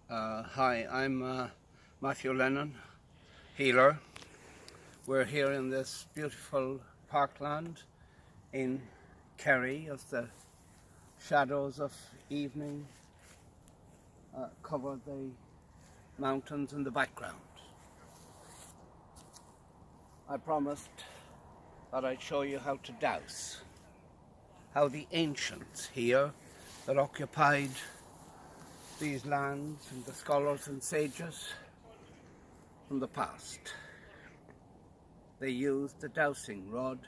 Hi, I'm Matthew Lennon, healer. We're here in this beautiful parkland in Kerry as the shadows of evening cover the mountains in the background. I promised that I'd show you how to dowse, how the ancients here that occupied these lands and the scholars and sages from the past. They used the dowsing rod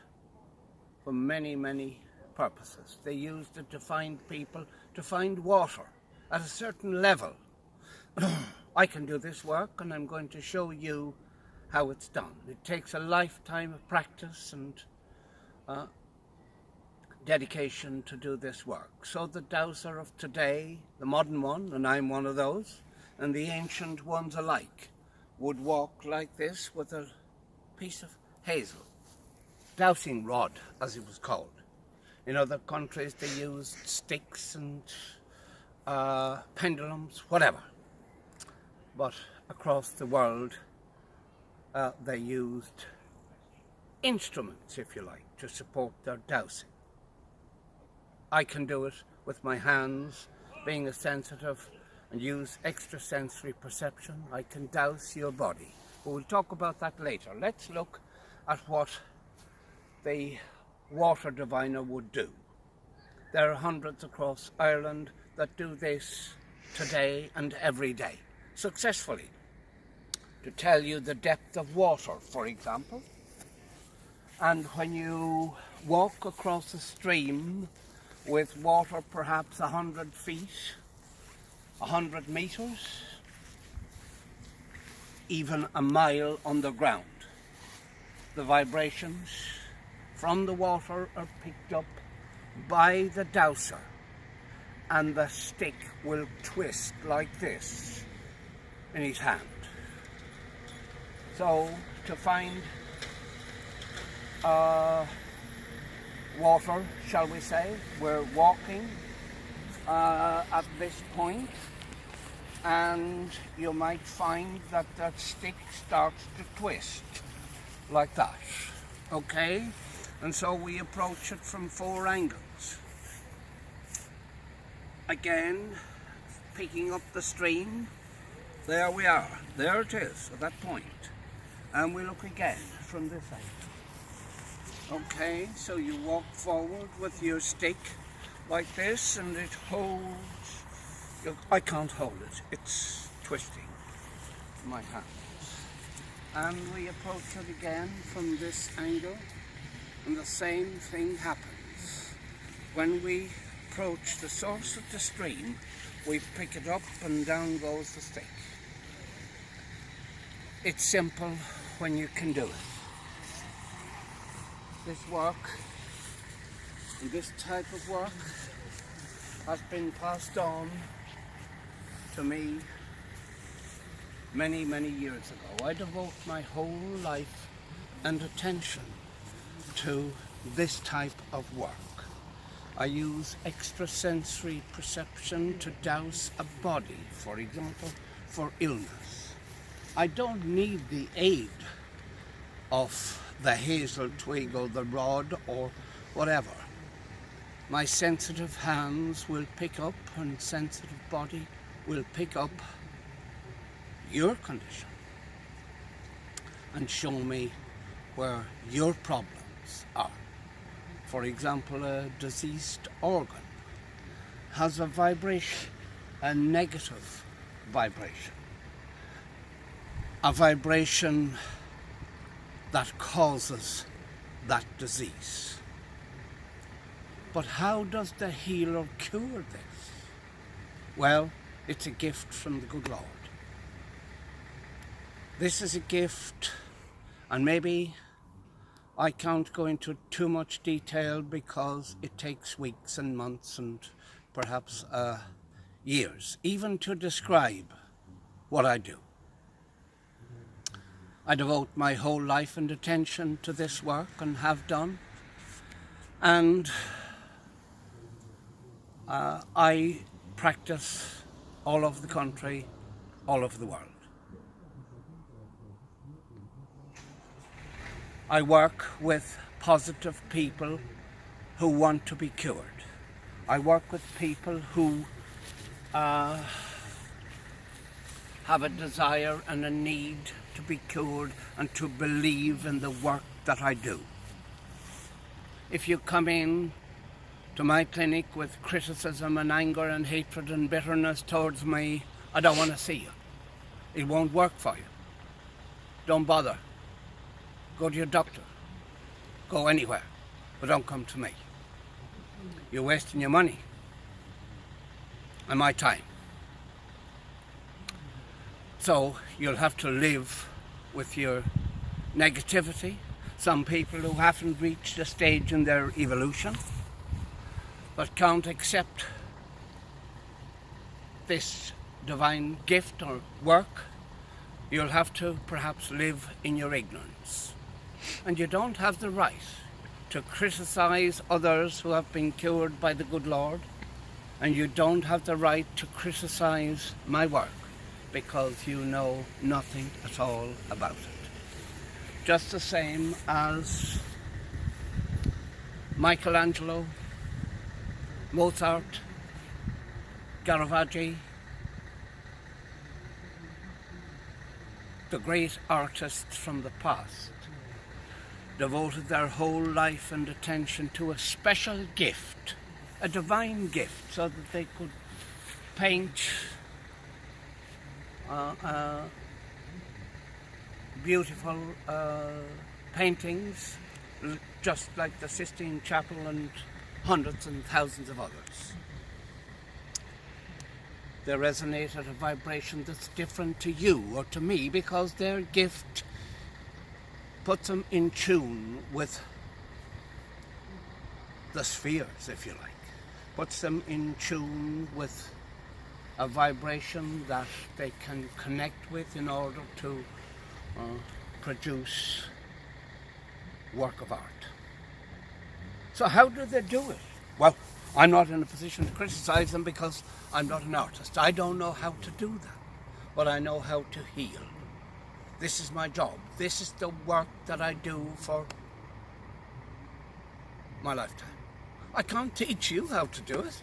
for many, many purposes. They used it to find people, to find water at a certain level. I can do this work and I'm going to show you how it's done. It takes a lifetime of practice and dedication to do this work. So the dowser of today, the modern one, and I'm one of those, and the ancient ones alike, would walk like this with a piece of hazel, dowsing rod as it was called. In other countries they used sticks and pendulums, whatever. But across the world they used instruments, if you like, to support their dowsing. I can do it with my hands, being a sensitive and use extrasensory perception. I can dowse your body. But we'll talk about that later. Let's look at what the water diviner would do. There are hundreds across Ireland that do this today and every day, successfully. To tell you the depth of water, for example. And when you walk across a stream with water perhaps 100 feet, 100 meters, even a mile underground, the vibrations from the water are picked up by the dowser, and the stick will twist like this in his hand. So to find water, shall we say, we're walking at this point, and you might find that that stick starts to twist like that, okay? And so we approach it from 4 angles. Again, picking up the stream, there we are, there it is at that point. And we look again from this angle. Okay, so you walk forward with your stick like this, and it holds. I can't hold it, it's twisting my hands. And we approach it again from this angle, and the same thing happens. When we approach the source of the stream, we pick it up and down goes the stick. It's simple when you can do it. This work, and this type of work, has been passed on to me many, many years ago. I devote my whole life and attention to this type of work. I use extrasensory perception to dowse a body, for example, for illness. I don't need the aid of the hazel twig or the rod or whatever. My sensitive hands will pick up, and sensitive body will pick up your condition and show me where your problems are. For example, a diseased organ has a vibration, a negative vibration, a vibration that causes that disease. But how does the healer cure this? Well, it's a gift from the good Lord. This is a gift, and maybe I can't go into too much detail because it takes weeks and months and perhaps years, even to describe what I do. I devote my whole life and attention to this work and have done, and I practice all over the country all over the world. I work with positive people who want to be cured. I work with people who have a desire and a need to be cured and to believe in the work that I do. If you come in to my clinic with criticism and anger and hatred and bitterness towards me, I don't want to see you. It won't work for you. Don't bother. Go to your doctor. Go anywhere, but don't come to me. You're wasting your money and my time. So you'll have to live with your negativity. Some people who haven't reached a stage in their evolution but can't accept this divine gift or work, you'll have to perhaps live in your ignorance. And you don't have the right to criticize others who have been cured by the good Lord, and you don't have the right to criticize my work because you know nothing at all about it. Just the same as Michelangelo, Mozart, Caravaggio, the great artists from the past, devoted their whole life and attention to a special gift, a divine gift, so that they could paint beautiful paintings, just like the Sistine Chapel and hundreds and thousands of others. They resonate at a vibration that's different to you or to me because their gift puts them in tune with the spheres, if you like, puts them in tune with a vibration that they can connect with in order to produce work of art. So how do they do it? Well, I'm not in a position to criticize them because I'm not an artist. I don't know how to do that, but I know how to heal. This is my job. This is the work that I do for my lifetime. I can't teach you how to do it.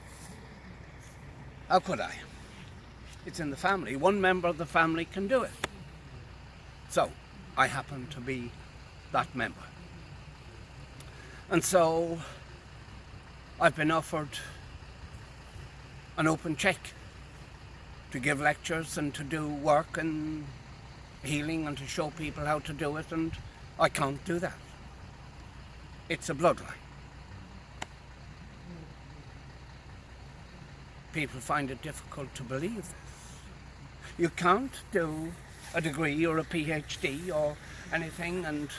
How could I? It's in the family. One member of the family can do it. So, I happen to be that member. And so, I've been offered an open check to give lectures and to do work and healing and to show people how to do it, and I can't do that. It's a bloodline. People find it difficult to believe this. You can't do a degree or a PhD or anything and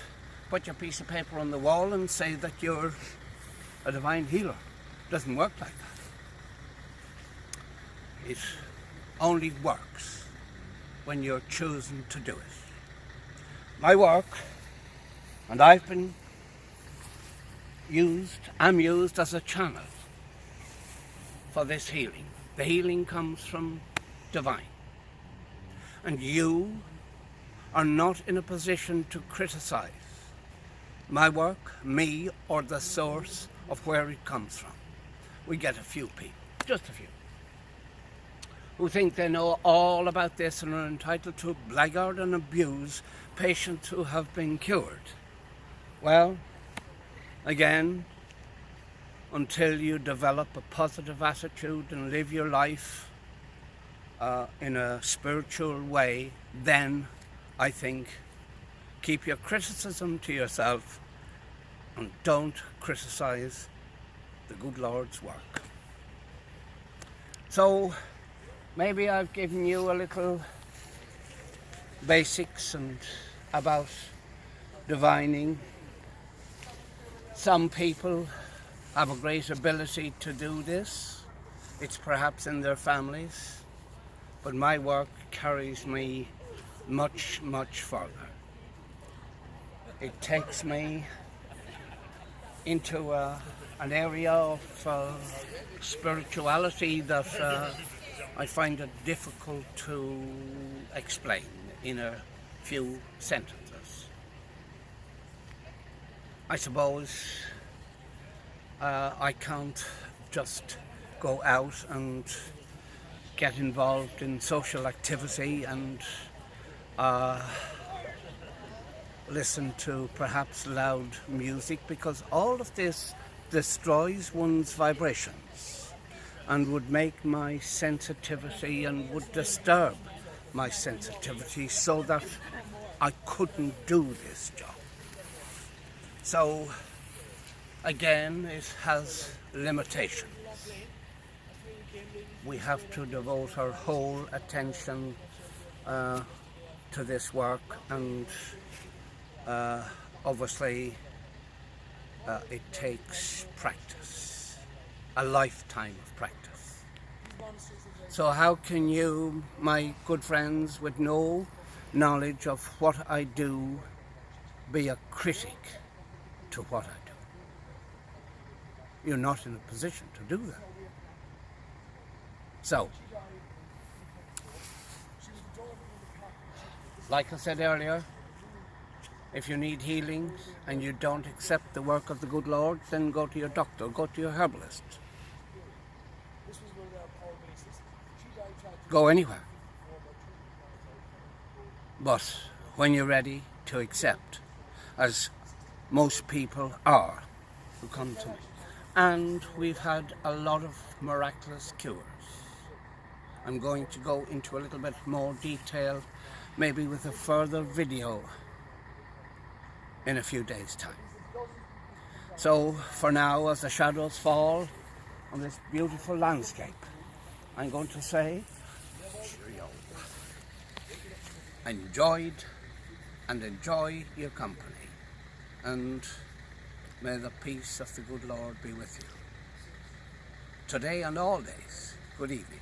put your piece of paper on the wall and say that you're a divine healer. It doesn't work like that. It only works when you're chosen to do it. My work, and I've been I'm used as a channel for this healing. The healing comes from divine. And you are not in a position to criticize my work, me, or the source of where it comes from. We get a few people, just a few, who think they know all about this and are entitled to blackguard and abuse patients who have been cured. Well, again, until you develop a positive attitude and live your life in a spiritual way, then I think keep your criticism to yourself and don't criticize the good Lord's work. So maybe I've given you a little basics and about divining. Some people have a great ability to do this. It's perhaps in their families, but my work carries me much, much further. It takes me into an area of spirituality that I find it difficult to explain in a few sentences. I suppose I can't just go out and get involved in social activity and listen to perhaps loud music, because all of this destroys one's vibrations and would make my sensitivity and would disturb my sensitivity so that I couldn't do this job. So again, it has limitations. We have to devote our whole attention to this work, and obviously it takes practice, a lifetime of practice. So how can you, my good friends, with no knowledge of what I do, be a critic to what I do? You're not in a position to do that. So, like I said earlier, if you need healing and you don't accept the work of the good Lord, then go to your doctor, go to your herbalist. Go anywhere. But when you're ready to accept, as most people are who come to me, and we've had a lot of miraculous cures. I'm going to go into a little bit more detail, maybe with a further video in a few days' time. So for now, as the shadows fall on this beautiful landscape, I'm going to say cheerio. Enjoy your company, and may the peace of the good Lord be with you. Today and all days, good evening.